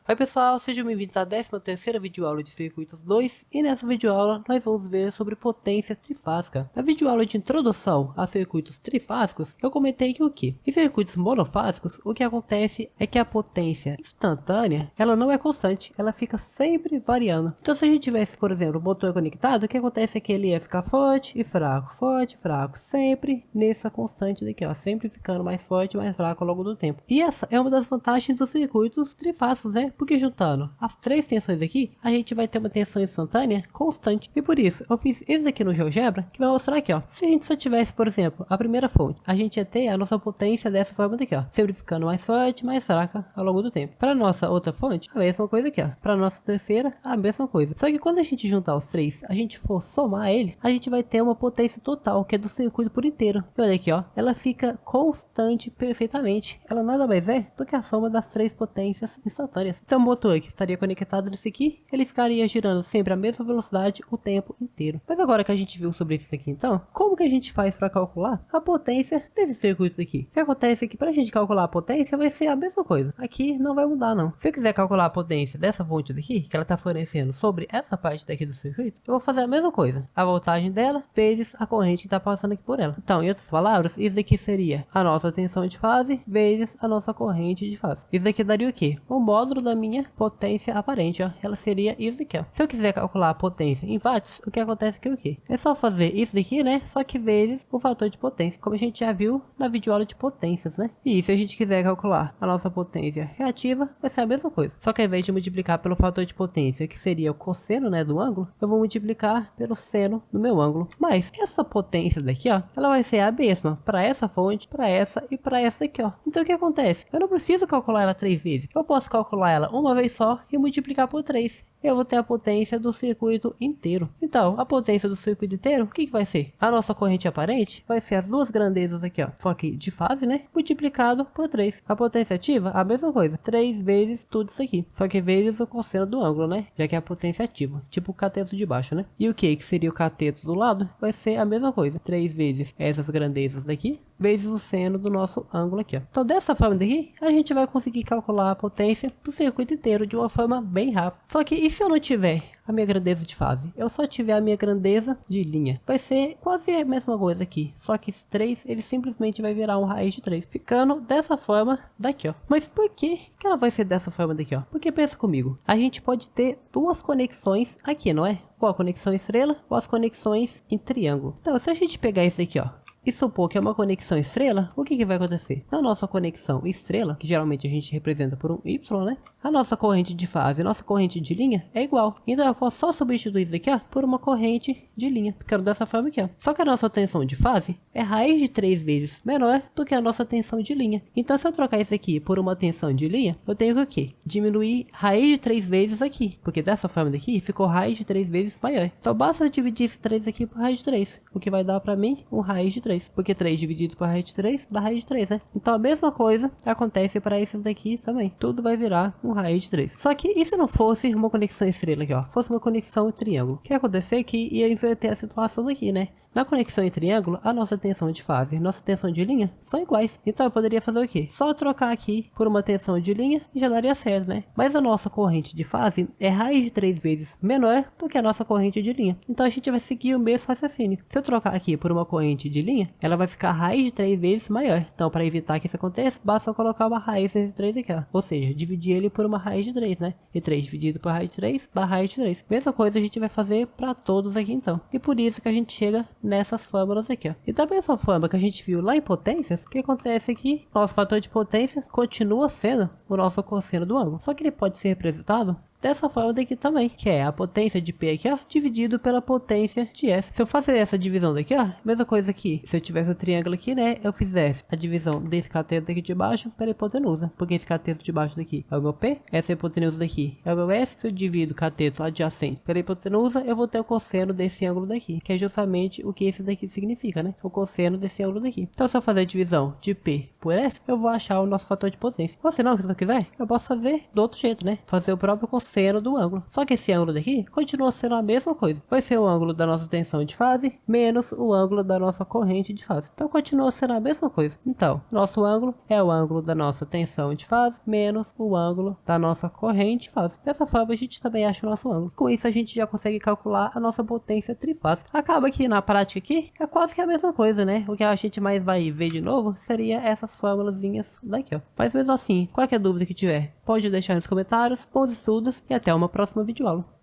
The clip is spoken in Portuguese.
Oi pessoal, sejam bem-vindos à 13ª videoaula de circuitos 2 e nessa videoaula nós vamos ver sobre potência trifásica. Na videoaula de introdução a circuitos trifásicos, eu comentei que o que? Em circuitos monofásicos, o que acontece é que a potência instantânea, ela não é constante, ela fica sempre variando. Então se a gente tivesse, por exemplo, o motor conectado, o que acontece é que ele ia ficar forte e fraco, sempre nessa constante daqui, ó, sempre ficando mais forte e mais fraco ao longo do tempo. E essa é uma das vantagens dos circuitos trifásicos, né? Porque juntando as três tensões aqui, a gente vai ter uma tensão instantânea constante. E por isso, eu fiz esse aqui no GeoGebra, que vai mostrar aqui, ó. Se a gente só tivesse, por exemplo, a primeira fonte, a gente ia ter a nossa potência dessa forma daqui, ó. Sempre ficando mais forte, mais fraca ao longo do tempo. Para nossa outra fonte, a mesma coisa aqui, ó. Para nossa terceira, a mesma coisa. Só que quando a gente juntar os três, a gente for somar eles, a gente vai ter uma potência total, que é do circuito por inteiro. E olha aqui, ó. Ela fica constante perfeitamente. Ela nada mais é do que a soma das três potências instantâneas. Então o motor que estaria conectado nesse aqui, ele ficaria girando sempre a mesma velocidade o tempo inteiro. Mas agora que a gente viu sobre isso aqui, então, como que a gente faz para calcular a potência desse circuito aqui? O que acontece é que para a gente calcular a potência vai ser a mesma coisa. Aqui não vai mudar não. Se eu quiser calcular a potência dessa fonte daqui, que ela está fornecendo sobre essa parte daqui do circuito, eu vou fazer a mesma coisa. A voltagem dela vezes a corrente que está passando aqui por ela. Então, em outras palavras, isso aqui seria a nossa tensão de fase vezes a nossa corrente de fase. Isso aqui daria o quê? O módulo da minha potência aparente, ó. Ela seria isso aqui, ó. Se eu quiser calcular a potência em watts, o que acontece aqui é o quê? É só fazer isso daqui, né? Só que vezes o fator de potência, como a gente já viu na videoaula de potências, né? E se a gente quiser calcular a nossa potência reativa, vai ser a mesma coisa. Só que ao invés de multiplicar pelo fator de potência, que seria o cosseno, né, do ângulo, eu vou multiplicar pelo seno do meu ângulo. Mas essa potência daqui, ó, ela vai ser a mesma para essa fonte, para essa e para essa aqui, ó. Então o que acontece? Eu não preciso calcular ela 3 vezes. Eu posso calcular ela uma vez só e multiplicar por 3. Eu vou ter a potência do circuito inteiro. Então, a potência do circuito inteiro, o que vai ser? A nossa corrente aparente vai ser as duas grandezas aqui, ó. Só que de fase, né? Multiplicado por 3. A potência ativa, a mesma coisa. 3 vezes tudo isso aqui. Só que vezes o cosseno do ângulo, né? Já que é a potência ativa. Tipo o cateto de baixo, né? E o que seria o cateto do lado? Vai ser a mesma coisa. 3 vezes essas grandezas daqui, vezes o seno do nosso ângulo aqui, ó. Então, dessa forma daqui, a gente vai conseguir calcular a potência do circuito inteiro de uma forma bem rápida. Só que e se eu não tiver a minha grandeza de fase? Eu só tiver a minha grandeza de linha. Vai ser quase a mesma coisa aqui. Só que esse 3, ele simplesmente vai virar um raiz de 3. Ficando dessa forma daqui, ó. Mas por que ela vai ser dessa forma daqui, ó? Porque pensa comigo. A gente pode ter duas conexões aqui, não é? Ou a conexão estrela ou as conexões em triângulo. Então, se a gente pegar isso aqui, ó, e supor que é uma conexão estrela, o que vai acontecer? Na nossa conexão estrela, que geralmente a gente representa por um Y, né? A nossa corrente de fase e nossa corrente de linha é igual. Então eu posso só substituir isso aqui, ó, por uma corrente de linha. Ficando dessa forma aqui, ó. Só que a nossa tensão de fase é raiz de 3 vezes menor do que a nossa tensão de linha. Então se eu trocar isso aqui por uma tensão de linha, eu tenho que o quê? Diminuir raiz de 3 vezes aqui. Porque dessa forma daqui ficou raiz de 3 vezes maior. Então basta dividir esse 3 aqui por raiz de 3. O que vai dar pra mim um raiz de 3. Porque 3 dividido por raiz de 3 dá raiz de 3, né? Então a mesma coisa acontece para esses daqui também. Tudo vai virar um raiz de 3. Só que e se não fosse uma conexão estrela aqui, ó? Fosse uma conexão triângulo. O que ia acontecer é que ia inverter a situação daqui, né? Na conexão em triângulo, a nossa tensão de fase e nossa tensão de linha são iguais. Então eu poderia fazer o quê? Só trocar aqui por uma tensão de linha e já daria certo, né? Mas a nossa corrente de fase é raiz de 3 vezes menor do que a nossa corrente de linha. Então a gente vai seguir o mesmo raciocínio. Se eu trocar aqui por uma corrente de linha, ela vai ficar raiz de 3 vezes maior. Então para evitar que isso aconteça, basta eu colocar uma raiz nesse 3 aqui, ó. Ou seja, dividir ele por uma raiz de 3, né? E 3 dividido por raiz de 3 dá raiz de 3. Mesma coisa a gente vai fazer para todos aqui então. E por isso que a gente chega nessas fórmulas aqui, ó. E da mesma forma que a gente viu lá em potências, o que acontece aqui? Nosso fator de potência continua sendo o nosso cosseno do ângulo. Só que ele pode ser representado dessa forma daqui também, que é a potência de P aqui, ó, dividido pela potência de S. Se eu fazer essa divisão daqui, ó, mesma coisa aqui, se eu tivesse o triângulo aqui, né, eu fizesse a divisão desse cateto aqui de baixo pela hipotenusa, porque esse cateto de baixo daqui é o meu P, essa hipotenusa daqui é o meu S. Se eu divido o cateto adjacente pela hipotenusa, eu vou ter o cosseno desse ângulo daqui, que é justamente o que esse daqui significa, né, o cosseno desse ângulo daqui. Então se eu fazer a divisão de P por S, eu vou achar o nosso fator de potência. Ou se não, se eu quiser, eu posso fazer do outro jeito, né, fazer o próprio cosseno seno do ângulo. Só que esse ângulo daqui continua sendo a mesma coisa. Vai ser o ângulo da nossa tensão de fase menos o ângulo da nossa corrente de fase. Então continua sendo a mesma coisa. Então, nosso ângulo é o ângulo da nossa tensão de fase menos o ângulo da nossa corrente de fase. Dessa forma a gente também acha o nosso ângulo. Com isso a gente já consegue calcular a nossa potência trifásica. Acaba que na prática aqui é quase que a mesma coisa, né? O que a gente mais vai ver de novo seria essas fórmulazinhas daqui, ó. Mas mesmo assim, qualquer dúvida que tiver, pode deixar nos comentários. Bons estudos e até uma próxima videoaula.